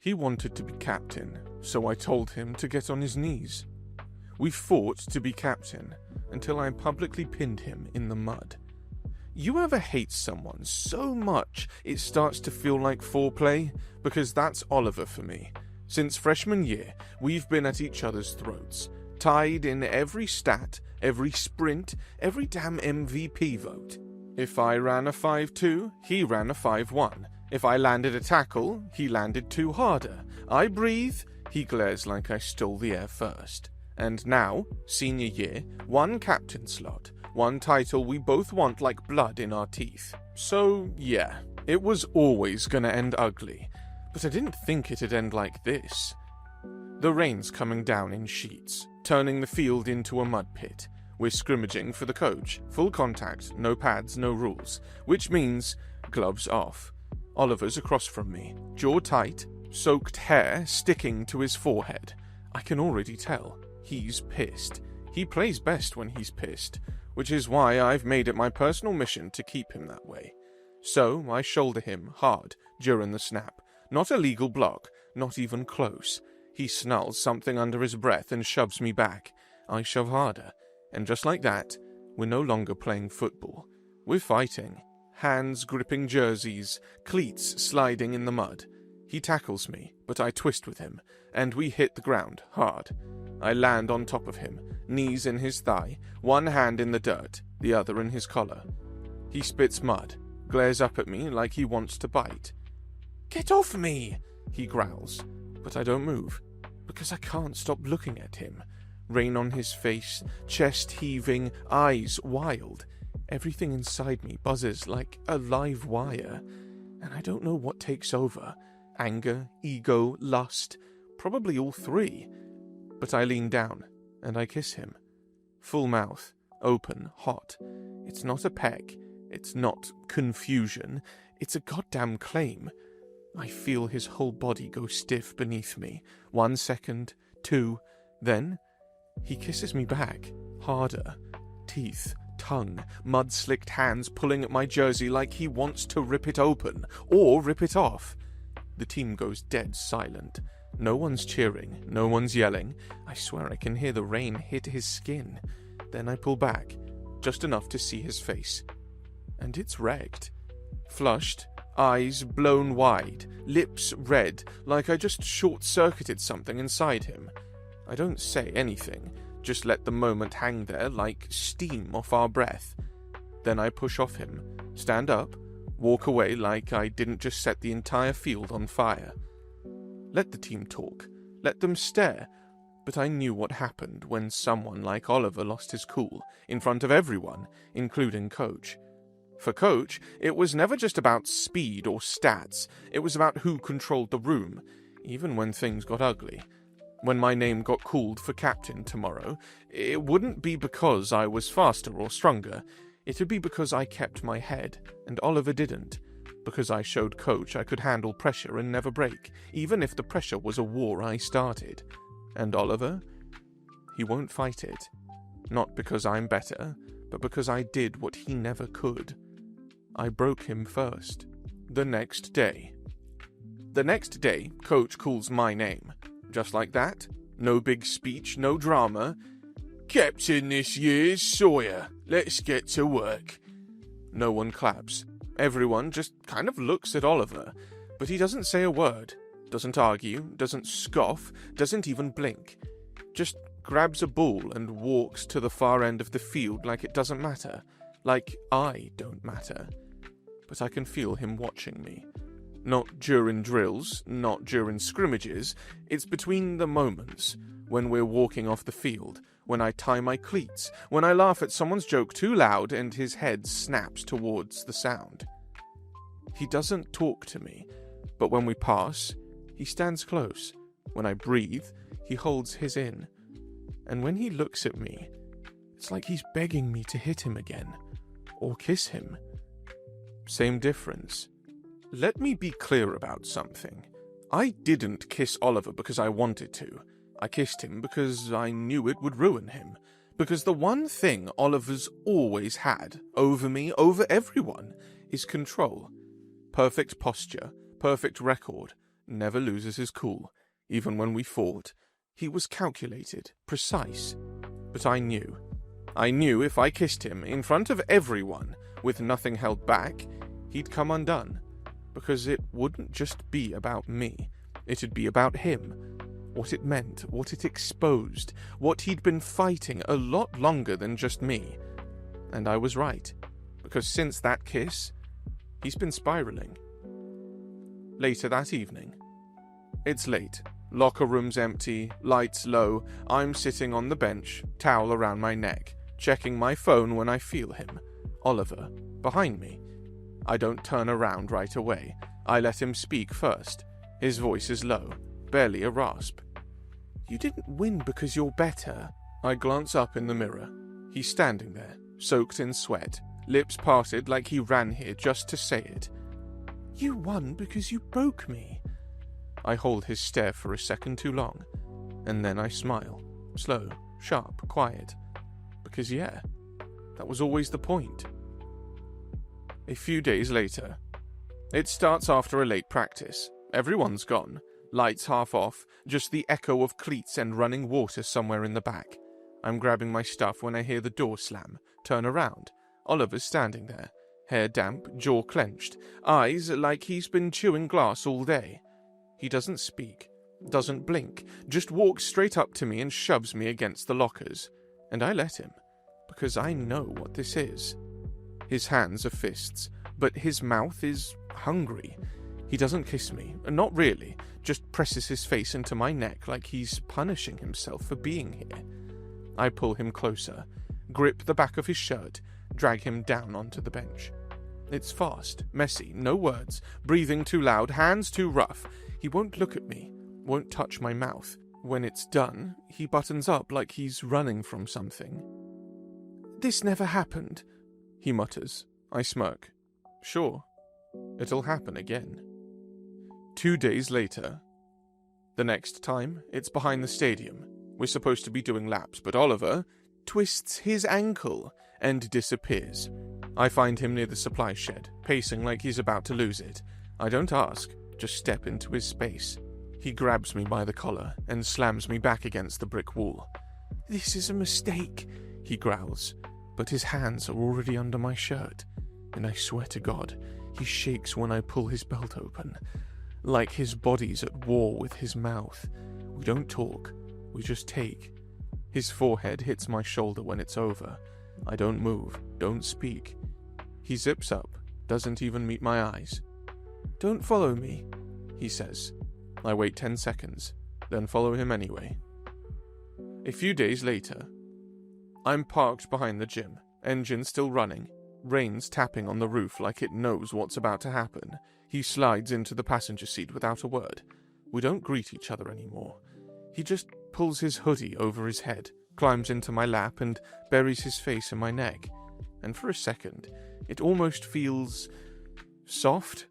He wanted to be captain, so I told him to get on his knees. We fought to be captain until I publicly pinned him in the mud. You ever hate someone so much it starts to feel like foreplay? Because that's Oliver for me. Since freshman year, we've been at each other's throats, tied in every stat, every sprint, every damn MVP vote. If I ran a 5-2, he ran a 5-1. If I landed a tackle, he landed 2 harder. I breathe, he glares like I stole the air first. And now, senior year, 1 captain slot, 1 title we both want like blood in our teeth. So, yeah, it was always gonna end ugly, but I didn't think it'd end like this. The rain's coming down in sheets, turning the field into a mud pit. We're scrimmaging for the coach, full contact, no pads, no rules, which means gloves off. Oliver's across from me, jaw tight, soaked hair sticking to his forehead. I can already tell. He's pissed. He plays best when he's pissed, which is why I've made it my personal mission to keep him that way. So I shoulder him hard during the snap. Not a legal block, not even close. He snarls something under his breath and shoves me back. I shove harder, and just like that, we're no longer playing football. We're fighting. Hands gripping jerseys, cleats sliding in the mud. He tackles me, but I twist with him, and we hit the ground hard. I land on top of him, knees in his thigh, one hand in the dirt, the other in his collar. He spits mud, glares up at me like he wants to bite. "Get off me!" he growls, but I don't move, because I can't stop looking at him. Rain on his face, chest heaving, eyes wild. Everything inside me buzzes like a live wire, and I don't know what takes over. Anger, ego, lust, probably all 3. But I lean down, and I kiss him. Full mouth, open, hot. It's not a peck, it's not confusion, it's a goddamn claim. I feel his whole body go stiff beneath me. 1 second, 2, then he kisses me back, harder. Teeth, tongue, mud-slicked hands pulling at my jersey like he wants to rip it open, or rip it off. The team goes dead silent. No one's cheering, no one's yelling. I swear I can hear the rain hit his skin. Then I pull back, just enough to see his face. And it's wrecked. Flushed, eyes blown wide, lips red, like I just short-circuited something inside him. I don't say anything, just let the moment hang there like steam off our breath. Then I push off him, stand up, walk away like I didn't just set the entire field on fire. Let the team talk, let them stare, but I knew what happened when someone like Oliver lost his cool, in front of everyone, including Coach. For Coach, it was never just about speed or stats, it was about who controlled the room, even when things got ugly. When my name got called for captain tomorrow, it wouldn't be because I was faster or stronger, it'd be because I kept my head, and Oliver didn't. Because I showed Coach I could handle pressure and never break, even if the pressure was a war I started. And Oliver? He won't fight it. Not because I'm better, but because I did what he never could. I broke him first. The next day. The next day, Coach calls my name. Just like that. No big speech, no drama. "Captain this year's Sawyer. Let's get to work." No one claps. Everyone just kind of looks at Oliver, but he doesn't say a word, doesn't argue, doesn't scoff, doesn't even blink. Just grabs a ball and walks to the far end of the field like it doesn't matter, like I don't matter. But I can feel him watching me. Not during drills, not during scrimmages, it's between the moments, when we're walking off the field, when I tie my cleats, when I laugh at someone's joke too loud and his head snaps towards the sound. He doesn't talk to me, but when we pass, he stands close. When I breathe, he holds his in. And when he looks at me, it's like he's begging me to hit him again, or kiss him. Same difference. Let me be clear about something. I didn't kiss Oliver because I wanted to. I kissed him because I knew it would ruin him. Because the one thing Oliver's always had, over me, over everyone, is control. Perfect posture, perfect record, never loses his cool. Even when we fought, he was calculated, precise. But I knew. I knew if I kissed him in front of everyone, with nothing held back, he'd come undone. Because it wouldn't just be about me. It'd be about him. What it meant, what it exposed, what he'd been fighting a lot longer than just me. And I was right. Because since that kiss, he's been spiraling. Later that evening. It's late. Locker room's empty, lights low. I'm sitting on the bench, towel around my neck, checking my phone when I feel him. Oliver, behind me. I don't turn around right away. I let him speak first. His voice is low, barely a rasp. You didn't win because you're better. I glance up in the mirror. He's standing there, soaked in sweat, lips parted like he ran here just to say it. You won because you broke me. I hold his stare for a second too long, and then I smile. Slow, sharp, quiet. Because yeah, that was always the point. A few days later. It starts after a late practice. Everyone's gone. Lights half off, just the echo of cleats and running water somewhere in the back. I'm grabbing my stuff when I hear the door slam. Turn around. Oliver's standing there. Hair damp, jaw clenched, eyes like he's been chewing glass all day. He doesn't speak, doesn't blink, just walks straight up to me and shoves me against the lockers. And I let him, because I know what this is. His hands are fists, but his mouth is hungry. He doesn't kiss me, not really, just presses his face into my neck like he's punishing himself for being here. I pull him closer, grip the back of his shirt, drag him down onto the bench. It's fast, messy, no words, breathing too loud, hands too rough. He won't look at me, won't touch my mouth. When it's done, he buttons up like he's running from something. This never happened, he mutters. I smirk. Sure, it'll happen again. 2 days later. The next time, it's behind the stadium. We're supposed to be doing laps, but Oliver twists his ankle and disappears. I find him near the supply shed, pacing like he's about to lose it. I don't ask, just step into his space. He grabs me by the collar and slams me back against the brick wall. This is a mistake, he growls, but his hands are already under my shirt, and I swear to God, he shakes when I pull his belt open, like his body's at war with his mouth. We don't talk, we just take. His forehead hits my shoulder when it's over. I don't move, don't speak. He zips up, doesn't even meet my eyes. Don't follow me, he says. I wait 10 seconds, then follow him anyway. A few days later. I'm parked behind the gym, engine still running, rain's tapping on the roof like it knows what's about to happen. He slides into the passenger seat without a word. We don't greet each other anymore. He just pulls his hoodie over his head, climbs into my lap and buries his face in my neck. And for a second, it almost feels soft.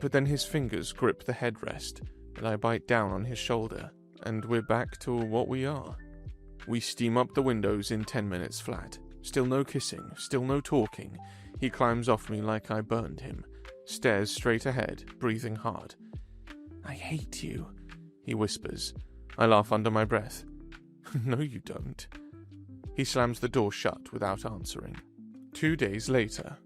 But then his fingers grip the headrest, and I bite down on his shoulder, and we're back to what we are. We steam up the windows in 10 minutes flat. Still no kissing, still no talking. He climbs off me like I burned him, stares straight ahead, breathing hard. I hate you, he whispers. I laugh under my breath. No, you don't. He slams the door shut without answering. 2 days later.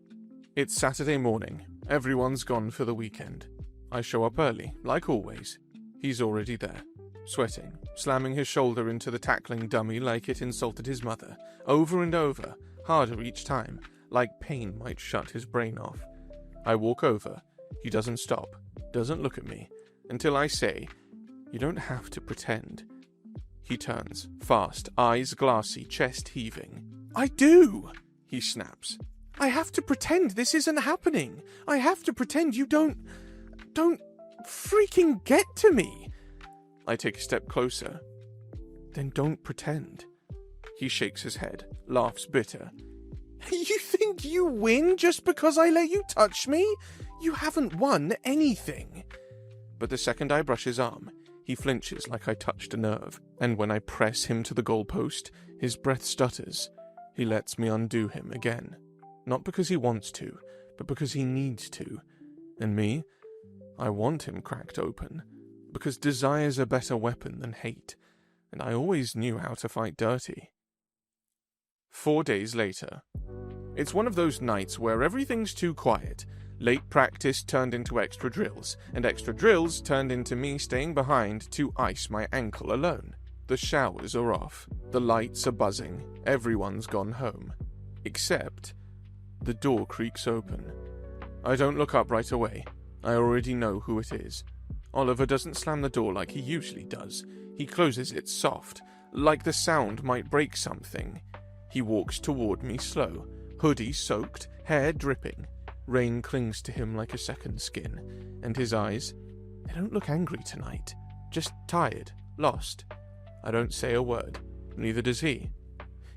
It's Saturday morning. Everyone's gone for the weekend. I show up early, like always. He's already there, sweating, slamming his shoulder into the tackling dummy like it insulted his mother, over and over, harder each time, like pain might shut his brain off. I walk over. He doesn't stop, doesn't look at me, until I say, "You don't have to pretend." He turns, fast, eyes glassy, chest heaving. I do, he snaps. I have to pretend this isn't happening. I have to pretend you don't freaking get to me. I take a step closer. Then don't pretend. He shakes his head, laughs bitter. You think you win just because I let you touch me? You haven't won anything. But the second I brush his arm, he flinches like I touched a nerve, and when I press him to the goalpost, his breath stutters. He lets me undo him again. Not because he wants to, but because he needs to. And me? I want him cracked open, because desire's a better weapon than hate, and I always knew how to fight dirty. 4 days later. It's one of those nights where everything's too quiet. Late practice turned into extra drills, and extra drills turned into me staying behind to ice my ankle alone. The showers are off, the lights are buzzing, everyone's gone home. Except, the door creaks open. I don't look up right away. I already know who it is. Oliver doesn't slam the door like he usually does. He closes it soft, like the sound might break something. He walks toward me slow, hoodie soaked, hair dripping. Rain clings to him like a second skin, and his eyes, they don't look angry tonight, just tired, lost. I don't say a word, neither does he.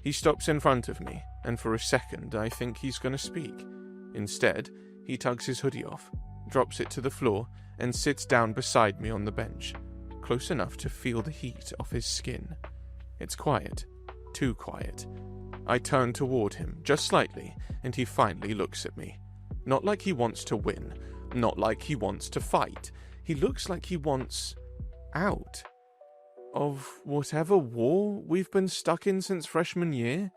He stops in front of me, and for a second I think he's going to speak. Instead, he tugs his hoodie off, drops it to the floor, and sits down beside me on the bench, close enough to feel the heat off his skin. It's quiet, too quiet. I turn toward him, just slightly, and he finally looks at me. Not like he wants to win, not like he wants to fight. He looks like he wants out of whatever war we've been stuck in since freshman year.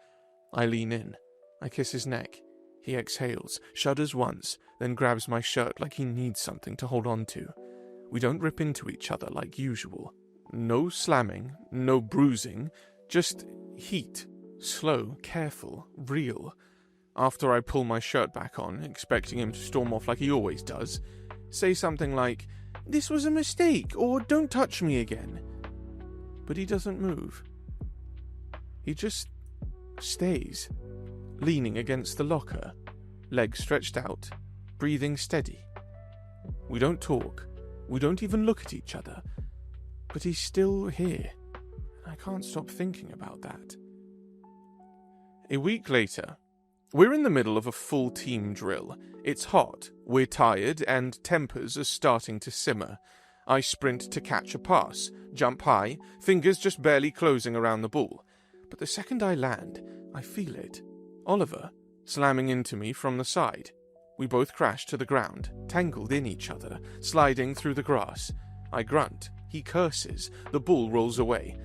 I lean in. I kiss his neck. He exhales, shudders once, then grabs my shirt like he needs something to hold on to. We don't rip into each other like usual. No slamming, no bruising, just heat. Slow, careful, real. After I pull my shirt back on, expecting him to storm off like he always does, say something like, "This was a mistake," or "Don't touch me again." But he doesn't move. He just stays, leaning against the locker, legs stretched out, breathing steady. We don't talk. We don't even look at each other. But he's still here. I can't stop thinking about that. A week later, we're in the middle of a full team drill. It's hot, we're tired, and tempers are starting to simmer. I sprint to catch a pass, jump high, fingers just barely closing around the ball. But the second I land, I feel it. Oliver, slamming into me from the side. We both crash to the ground, tangled in each other, sliding through the grass. I grunt, he curses, the ball rolls away.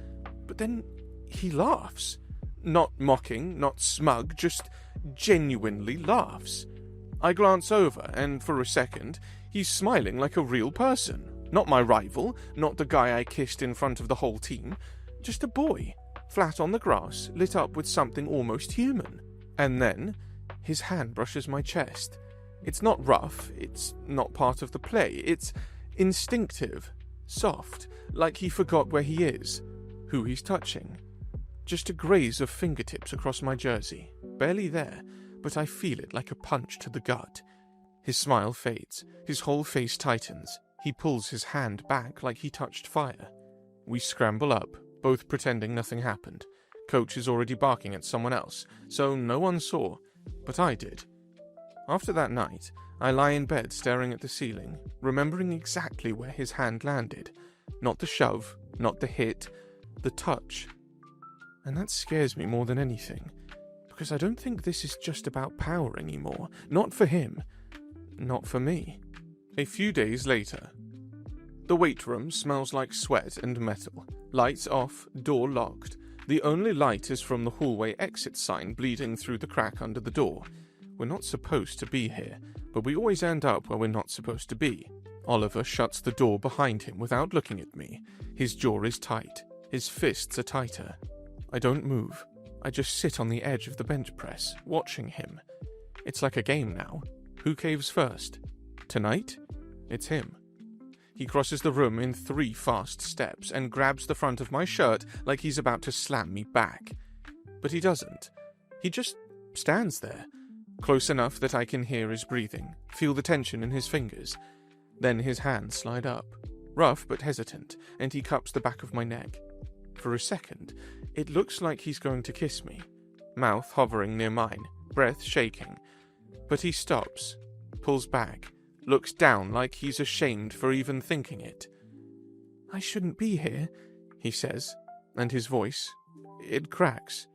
But then he laughs. Not mocking, not smug, just genuinely laughs. I glance over, and for a second, he's smiling like a real person. Not my rival, not the guy I kissed in front of the whole team. Just a boy, flat on the grass, lit up with something almost human. And then, his hand brushes my chest. It's not rough, it's not part of the play, it's instinctive, soft, like he forgot where he is, who he's touching. Just a graze of fingertips across my jersey, barely there, but I feel it like a punch to the gut. His smile fades, his whole face tightens. He pulls his hand back like he touched fire. We scramble up, both pretending nothing happened. Coach is already barking at someone else, so no one saw, but I did. After that night, I lie in bed staring at the ceiling, remembering exactly where his hand landed. Not the shove, not the hit, the touch. And that scares me more than anything, because I don't think this is just about power anymore. Not for him. Not for me. A few days later. The weight room smells like sweat and metal. Lights off, door locked. The only light is from the hallway exit sign bleeding through the crack under the door. We're not supposed to be here, but we always end up where we're not supposed to be. Oliver shuts the door behind him without looking at me. His jaw is tight. His fists are tighter. I don't move. I just sit on the edge of the bench press, watching him. It's like a game now. Who caves first? Tonight? It's him. He crosses the room in 3 fast steps and grabs the front of my shirt like he's about to slam me back. But he doesn't. He just stands there, close enough that I can hear his breathing, feel the tension in his fingers. Then his hands slide up, rough but hesitant, and he cups the back of my neck. For a second, it looks like he's going to kiss me, mouth hovering near mine, breath shaking. But he stops, pulls back, looks down like he's ashamed for even thinking it. "I shouldn't be here," he says, and his voice, it cracks.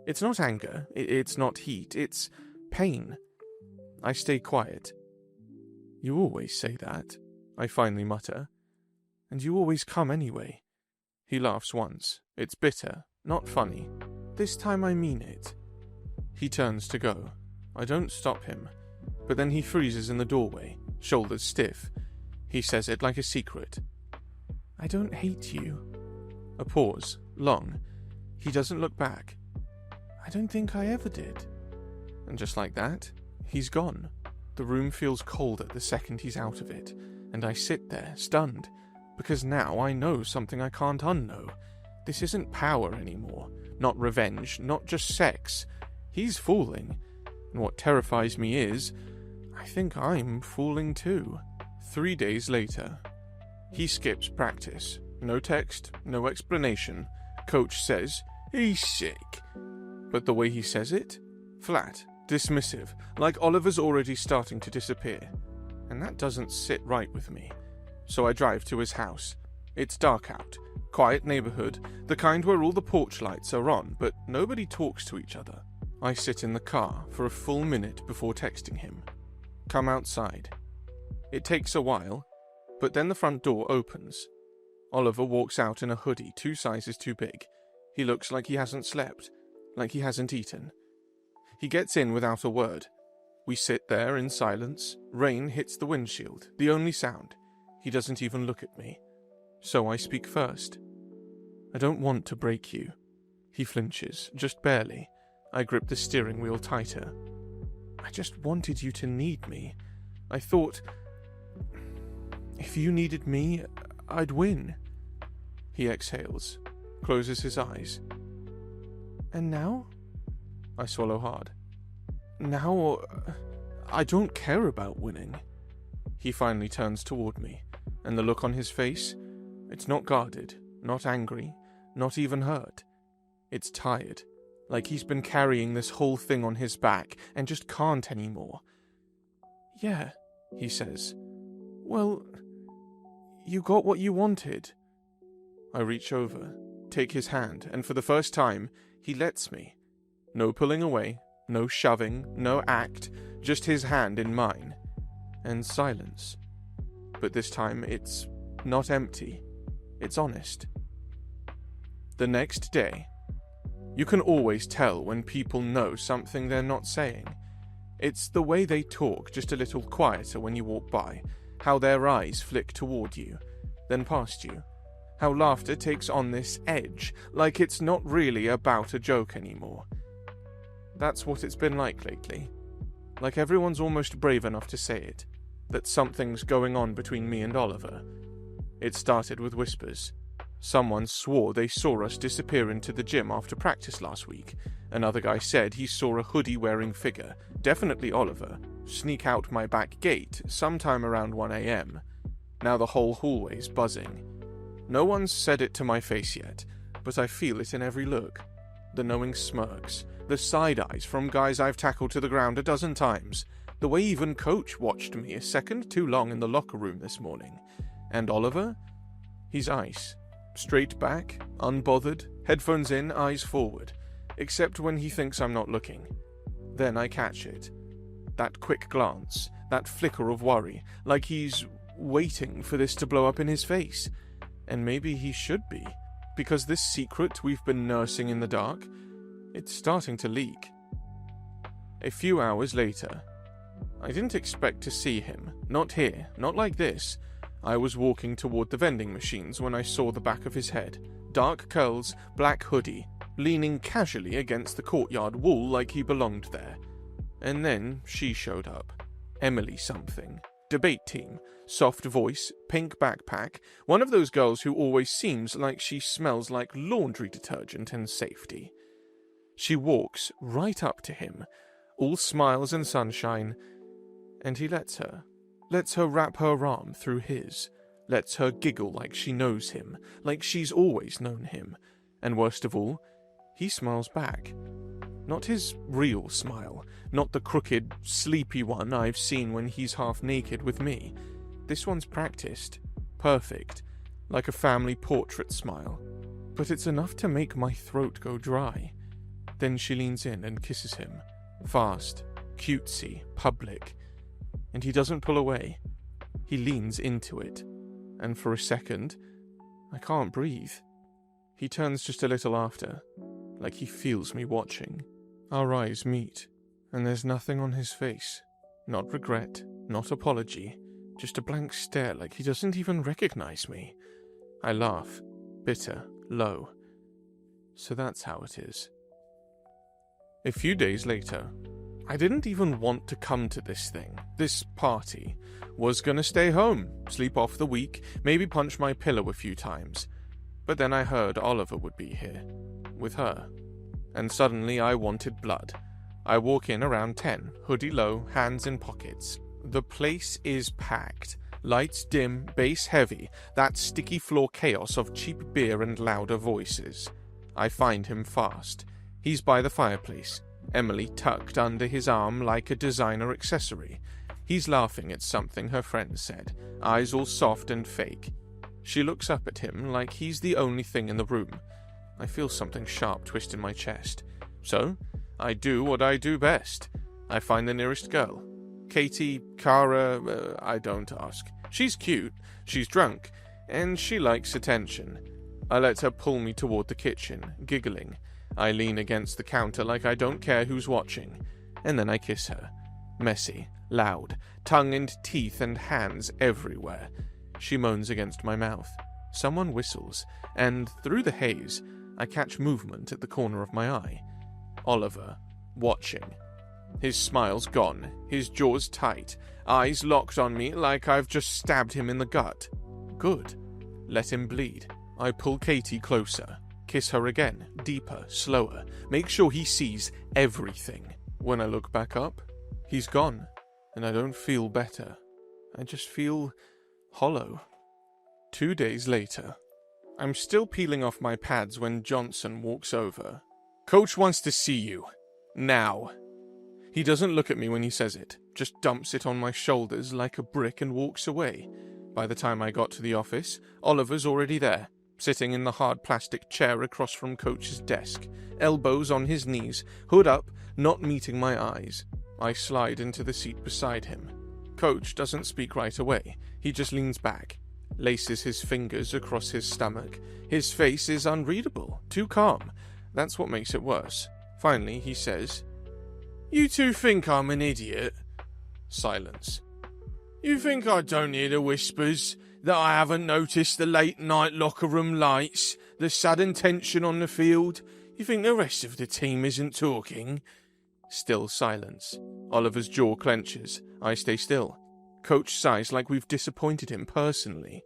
It's not anger, it's not heat, it's pain. I stay quiet. "You always say that," I finally mutter. "And you always come anyway." He laughs once. It's bitter, not funny. "This time I mean it." He turns to go. I don't stop him, but then he freezes in the doorway, shoulders stiff. He says it like a secret. "I don't hate you." A pause, long. He doesn't look back. "I don't think I ever did." And just like that, he's gone. The room feels colder the second he's out of it, and I sit there, stunned, because now I know something I can't unknow. This isn't power anymore, not revenge, not just sex. He's fooling, and what terrifies me is, I think I'm fooling too. 3 days later. He skips practice. No text, no explanation. Coach says, "He's sick." But the way he says it? Flat, dismissive, like Oliver's already starting to disappear. And that doesn't sit right with me. So I drive to his house. It's dark out. Quiet neighborhood, the kind where all the porch lights are on, but nobody talks to each other. I sit in the car for a full minute before texting him. Come outside. It takes a while, but then the front door opens. Oliver walks out in a hoodie 2 sizes too big. He looks like he hasn't slept, like he hasn't eaten. He gets in without a word. We sit there in silence. Rain hits the windshield, the only sound. He doesn't even look at me. So I speak first. "I don't want to break you." He flinches, just barely. I grip the steering wheel tighter. "I just wanted you to need me. I thought, if you needed me, I'd win." He exhales, closes his eyes. "And now?" I swallow hard. "Now, I don't care about winning." He finally turns toward me, and the look on his face, it's not guarded, not angry, not even hurt. It's tired, like he's been carrying this whole thing on his back and just can't anymore. "Yeah," he says. "Well, you got what you wanted." I reach over, take his hand, and for the first time, he lets me. No pulling away, no shoving, no act, just his hand in mine. And silence. But this time, it's not empty. It's honest. The next day. You can always tell when people know something they're not saying. It's the way they talk, just a little quieter when you walk by, how their eyes flick toward you, then past you, how laughter takes on this edge, like it's not really about a joke anymore. That's what it's been like lately. Like everyone's almost brave enough to say it, that something's going on between me and Oliver. It started with whispers. Someone swore they saw us disappear into the gym after practice last week. Another guy said he saw a hoodie-wearing figure, definitely Oliver, sneak out my back gate sometime around 1 a.m. Now the whole hallway's buzzing. No one's said it to my face yet, but I feel it in every look. The knowing smirks, the side eyes from guys I've tackled to the ground a dozen times, the way even Coach watched me a second too long in the locker room this morning. And Oliver? He's ice. Straight back, unbothered, headphones in, eyes forward, except when he thinks I'm not looking. Then I catch it. That quick glance, that flicker of worry, like he's waiting for this to blow up in his face. And maybe he should be, because this secret we've been nursing in the dark, it's starting to leak. A few hours later. I didn't expect to see him, not here, not like this. I was walking toward the vending machines when I saw the back of his head. Dark curls, black hoodie, leaning casually against the courtyard wall like he belonged there. And then she showed up. Emily something. Debate team. Soft voice, pink backpack. One of those girls who always seems like she smells like laundry detergent and safety. She walks right up to him, all smiles and sunshine, and he lets her wrap her arm through his, lets her giggle like she knows him, like she's always known him, and worst of all, he smiles back. Not his real smile, not the crooked, sleepy one I've seen when he's half naked with me. This one's practiced, perfect, like a family portrait smile, but it's enough to make my throat go dry. Then she leans in and kisses him, fast, cutesy, public. And he doesn't pull away. He leans into it, and for a second, I can't breathe. He turns just a little after, like he feels me watching. Our eyes meet, and there's nothing on his face. Not regret, not apology, just a blank stare like he doesn't even recognize me. I laugh, bitter, low. So that's how it is. A few days later, I didn't even want to come to this thing, this party. Was gonna stay home, sleep off the week, maybe punch my pillow a few times. But then I heard Oliver would be here, with her. And suddenly I wanted blood. I walk in around 10, hoodie low, hands in pockets. The place is packed. Lights dim, bass heavy, that sticky floor chaos of cheap beer and louder voices. I find him fast. He's by the fireplace, Emily tucked under his arm like a designer accessory. He's laughing at something her friend said, eyes all soft and fake. She looks up at him like he's the only thing in the room. I feel something sharp twist in my chest. So, I do what I do best. I find the nearest girl. Katie, Cara, I don't ask. She's cute, she's drunk, and she likes attention. I let her pull me toward the kitchen, giggling. I lean against the counter like I don't care who's watching, and then I kiss her. Messy, loud, tongue and teeth and hands everywhere. She moans against my mouth. Someone whistles, and through the haze, I catch movement at the corner of my eye. Oliver, watching. His smile's gone, his jaws tight, eyes locked on me like I've just stabbed him in the gut. Good. Let him bleed. I pull Katie closer, kiss her again, deeper, slower, make sure he sees everything. When I look back up, he's gone, and I don't feel better. I just feel hollow. 2 days later, I'm still peeling off my pads when Johnson walks over. Coach wants to see you. Now. He doesn't look at me when he says it, just dumps it on my shoulders like a brick and walks away. By the time I got to the office, Oliver's already there, sitting in the hard plastic chair across from Coach's desk, elbows on his knees, hood up, not meeting my eyes. I slide into the seat beside him. Coach doesn't speak right away. He just leans back, laces his fingers across his stomach. His face is unreadable, too calm. That's what makes it worse. Finally, he says, "You two think I'm an idiot?" Silence. "You think I don't hear the whispers? That I haven't noticed the late-night locker room lights? The sudden tension on the field? You think the rest of the team isn't talking?" Still silence. Oliver's jaw clenches. I stay still. Coach sighs like we've disappointed him personally.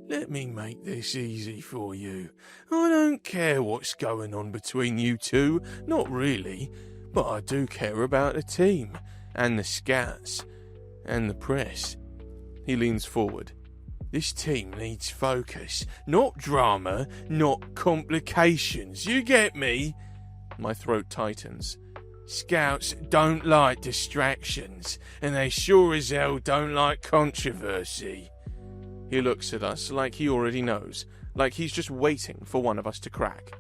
"Let me make this easy for you. I don't care what's going on between you two, not really. But I do care about the team, and the scouts, and the press." He leans forward. "This team needs focus, not drama, not complications. You get me?" My throat tightens. "Scouts don't like distractions, and they sure as hell don't like controversy." He looks at us like he already knows, like he's just waiting for one of us to crack.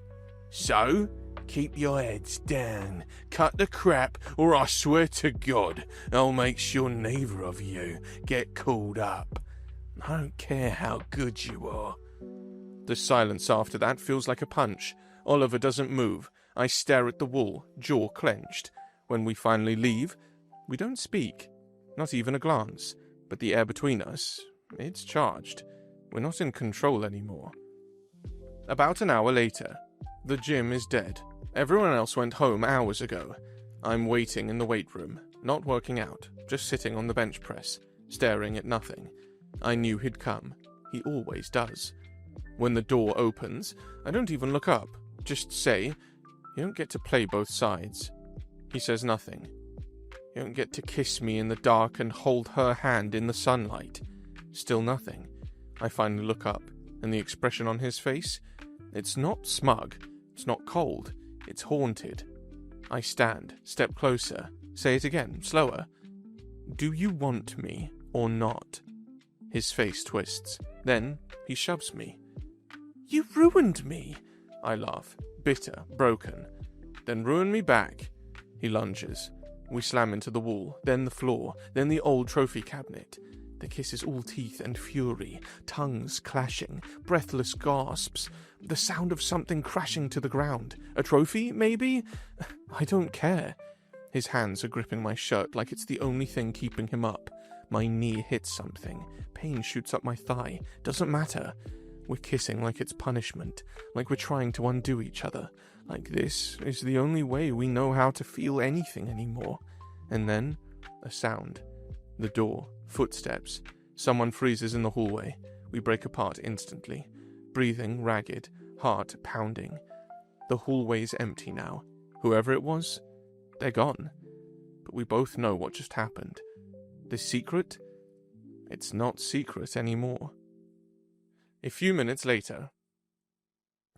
"So, keep your heads down, cut the crap, or I swear to God, I'll make sure neither of you get called up. I don't care how good you are." The silence after that feels like a punch. Oliver doesn't move. I stare at the wall, jaw clenched. When we finally leave, we don't speak, not even a glance, but the air between us, it's charged. We're not in control anymore. About an hour later, the gym is dead. Everyone else went home hours ago. I'm waiting in the weight room, not working out, just sitting on the bench press, staring at nothing. I knew he'd come. He always does. When the door opens, I don't even look up, just say, "You don't get to play both sides." He says nothing. "You don't get to kiss me in the dark and hold her hand in the sunlight." Still nothing. I finally look up, and the expression on his face? It's not smug. It's not cold. It's haunted. I stand, step closer, say it again, slower. "Do you want me or not?" His face twists. Then he shoves me. "You ruined me!" I laugh, bitter, broken. "Then ruin me back." He lunges. We slam into the wall, then the floor, then the old trophy cabinet. The kiss is all teeth and fury, tongues clashing, breathless gasps, the sound of something crashing to the ground. A trophy, maybe? I don't care. His hands are gripping my shirt like it's the only thing keeping him up. My knee hits something. Pain shoots up my thigh. Doesn't matter. We're kissing like it's punishment, like we're trying to undo each other, like this is the only way we know how to feel anything anymore. And then, a sound. The door. Footsteps. Someone freezes in the hallway. We break apart instantly. Breathing ragged, heart pounding. The hallway's empty now. Whoever it was, they're gone. But we both know what just happened. The secret? It's not secret anymore. A few minutes later,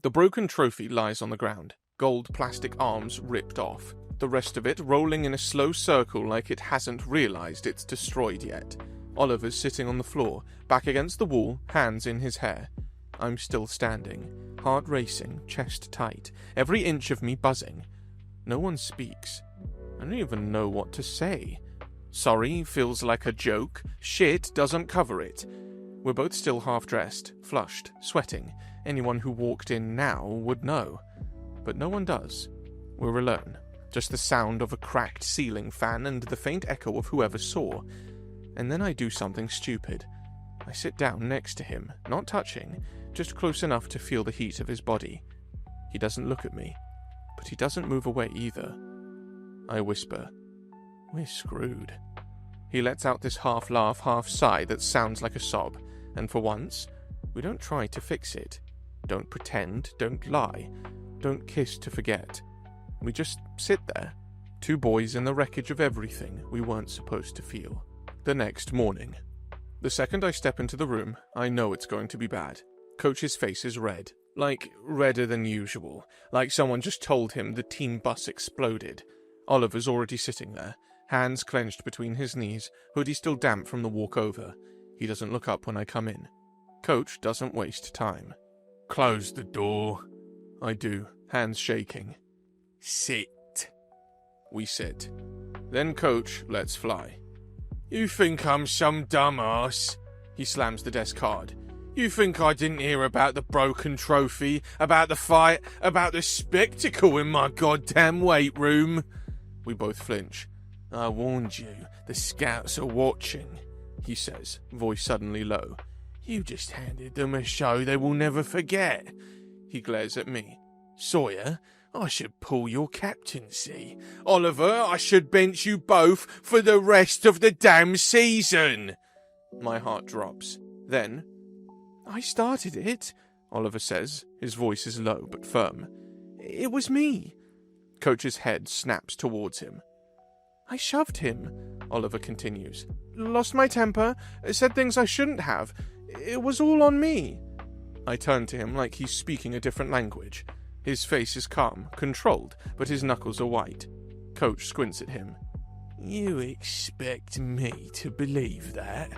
the broken trophy lies on the ground, gold plastic arms ripped off, the rest of it rolling in a slow circle like it hasn't realized it's destroyed yet. Oliver's sitting on the floor, back against the wall, hands in his hair. I'm still standing, heart racing, chest tight, every inch of me buzzing. No one speaks. I don't even know what to say. Sorry feels like a joke. Shit doesn't cover it. We're both still half-dressed, flushed, sweating. Anyone who walked in now would know. But no one does. We're alone. Just the sound of a cracked ceiling fan and the faint echo of whoever saw. And then I do something stupid. I sit down next to him, not touching, just close enough to feel the heat of his body. He doesn't look at me, but he doesn't move away either. I whisper, "We're screwed." He lets out this half-laugh, half-sigh that sounds like a sob, and for once, we don't try to fix it. Don't pretend, don't lie, don't kiss to forget. We just sit there, two boys in the wreckage of everything we weren't supposed to feel. The next morning. The second I step into the room, I know it's going to be bad. Coach's face is red, like redder than usual, like someone just told him the team bus exploded. Oliver's already sitting there, hands clenched between his knees, hoodie still damp from the walk over. He doesn't look up when I come in. Coach doesn't waste time. "Close the door." I do, hands shaking. "Sit." We sit. Then Coach lets fly. "You think I'm some dumbass?" He slams the desk hard. "You think I didn't hear about the broken trophy, about the fight, about the spectacle in my goddamn weight room?" We both flinch. "I warned you, the scouts are watching," he says, voice suddenly low. "You just handed them a show they will never forget." He glares at me. "Sawyer, I should pull your captaincy. Oliver, I should bench you both for the rest of the damn season." My heart drops. Then, "I started it," Oliver says. His voice is low but firm. "It was me." Coach's head snaps towards him. "I shoved him," Oliver continues. "Lost my temper, said things I shouldn't have. It was all on me." I turn to him like he's speaking a different language. His face is calm, controlled, but his knuckles are white. Coach squints at him. "You expect me to believe that?"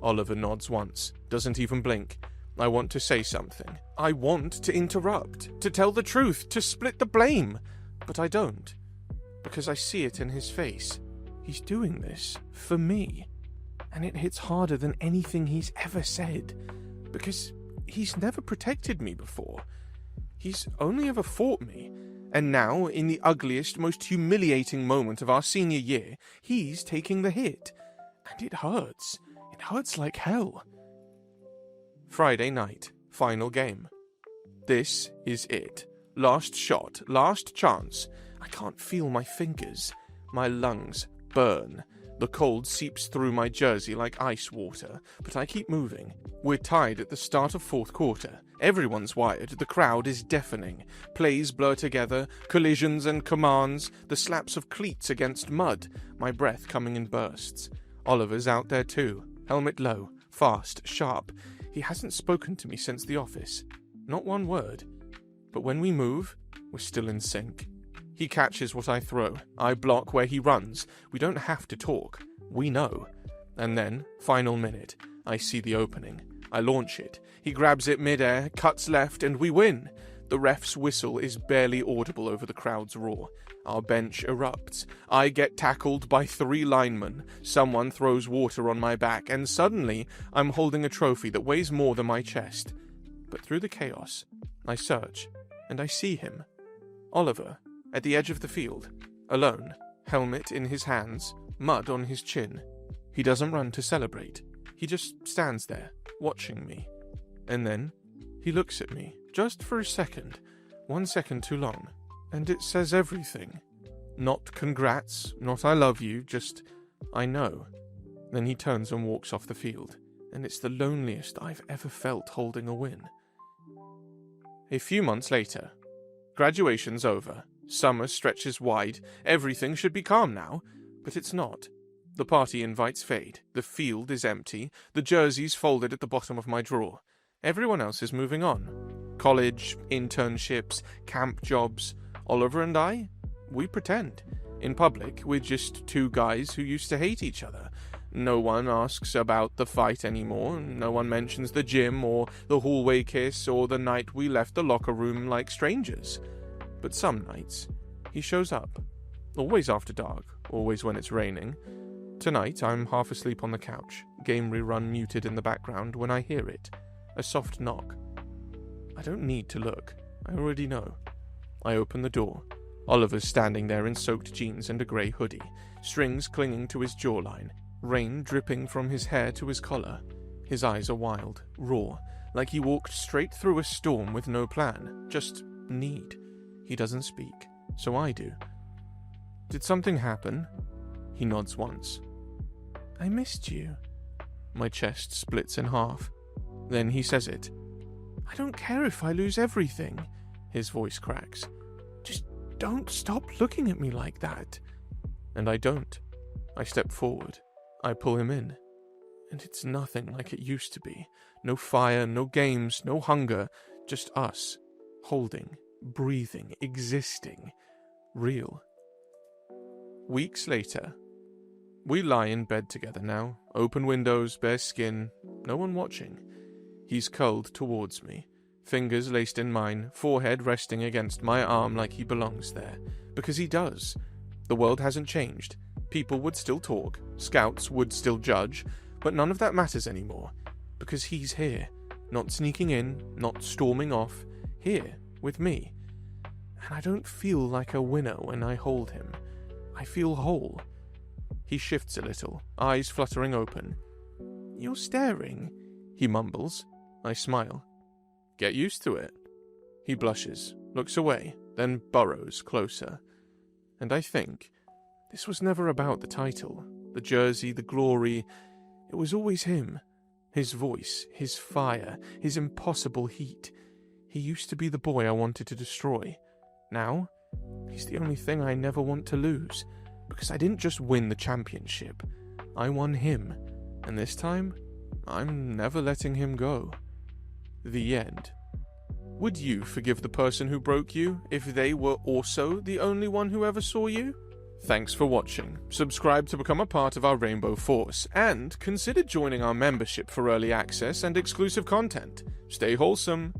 Oliver nods once, doesn't even blink. I want to say something. I want to interrupt, to tell the truth, to split the blame. But I don't. Because I see it in his face. He's doing this for me. And it hits harder than anything he's ever said. Because he's never protected me before. He's only ever fought me. And now, in the ugliest, most humiliating moment of our senior year, he's taking the hit. And it hurts. It hurts like hell. Friday night. Final game. This is it. Last shot. Last chance. I can't feel my fingers. My lungs burn. The cold seeps through my jersey like ice water, but I keep moving. We're tied at the start of fourth quarter. Everyone's wired. The crowd is deafening. Plays blur together, collisions and commands, the slaps of cleats against mud, my breath coming in bursts. Oliver's out there too. Helmet low, fast, sharp. He hasn't spoken to me since the office. Not one word. But when we move, we're still in sync. He catches what I throw. I block where he runs. We don't have to talk. We know. And then, final minute, I see the opening. I launch it. He grabs it mid-air, cuts left, and we win. The ref's whistle is barely audible over the crowd's roar. Our bench erupts. I get tackled by 3 linemen. Someone throws water on my back, and suddenly I'm holding a trophy that weighs more than my chest. But through the chaos, I search, and I see him. Oliver, at the edge of the field, alone, helmet in his hands, mud on his chin. He doesn't run to celebrate. He just stands there, watching me. And then he looks at me, just for a second, 1 second too long, and it says everything. Not congrats, not I love you, just I know. Then he turns and walks off the field, and it's the loneliest I've ever felt holding a win. A few months later, graduation's over, summer stretches wide, everything should be calm now, but it's not. The party invites fade, the field is empty, the jerseys folded at the bottom of my drawer. Everyone else is moving on. College, internships, camp jobs. Oliver and I, we pretend. In public, we're just 2 guys who used to hate each other. No one asks about the fight anymore. No one mentions the gym or the hallway kiss or the night we left the locker room like strangers. But some nights, he shows up. Always after dark, always when it's raining. Tonight, I'm half asleep on the couch, game rerun muted in the background when I hear it. A soft knock. I don't need to look. I already know. I open the door. Oliver's standing there in soaked jeans and a grey hoodie, strings clinging to his jawline, rain dripping from his hair to his collar. His eyes are wild, raw, like he walked straight through a storm with no plan, just need. He doesn't speak, so I do. Did something happen? He nods once. I missed you. My chest splits in half. Then he says it. I don't care if I lose everything. His voice cracks. Just don't stop looking at me like that. And I don't. I step forward. I pull him in. And it's nothing like it used to be. No fire, no games, no hunger. Just us. Holding, breathing, existing. Real. Weeks later. We lie in bed together now. Open windows, bare skin. No one watching. He's curled towards me. Fingers laced in mine, forehead resting against my arm like he belongs there. Because he does. The world hasn't changed. People would still talk. Scouts would still judge. But none of that matters anymore. Because he's here. Not sneaking in, not storming off. Here, with me. And I don't feel like a winner when I hold him. I feel whole. He shifts a little, eyes fluttering open. You're staring, he mumbles. I smile. Get used to it. He blushes, looks away, then burrows closer. And I think, this was never about the title, the jersey, the glory. It was always him. His voice, his fire, his impossible heat. He used to be the boy I wanted to destroy. Now, he's the only thing I never want to lose. Because I didn't just win the championship. I won him. And this time, I'm never letting him go. The end. Would you forgive the person who broke you if they were also the only one who ever saw you? Thanks for watching. Subscribe to become a part of our Rainbow Force, and consider joining our membership for early access and exclusive content. Stay wholesome.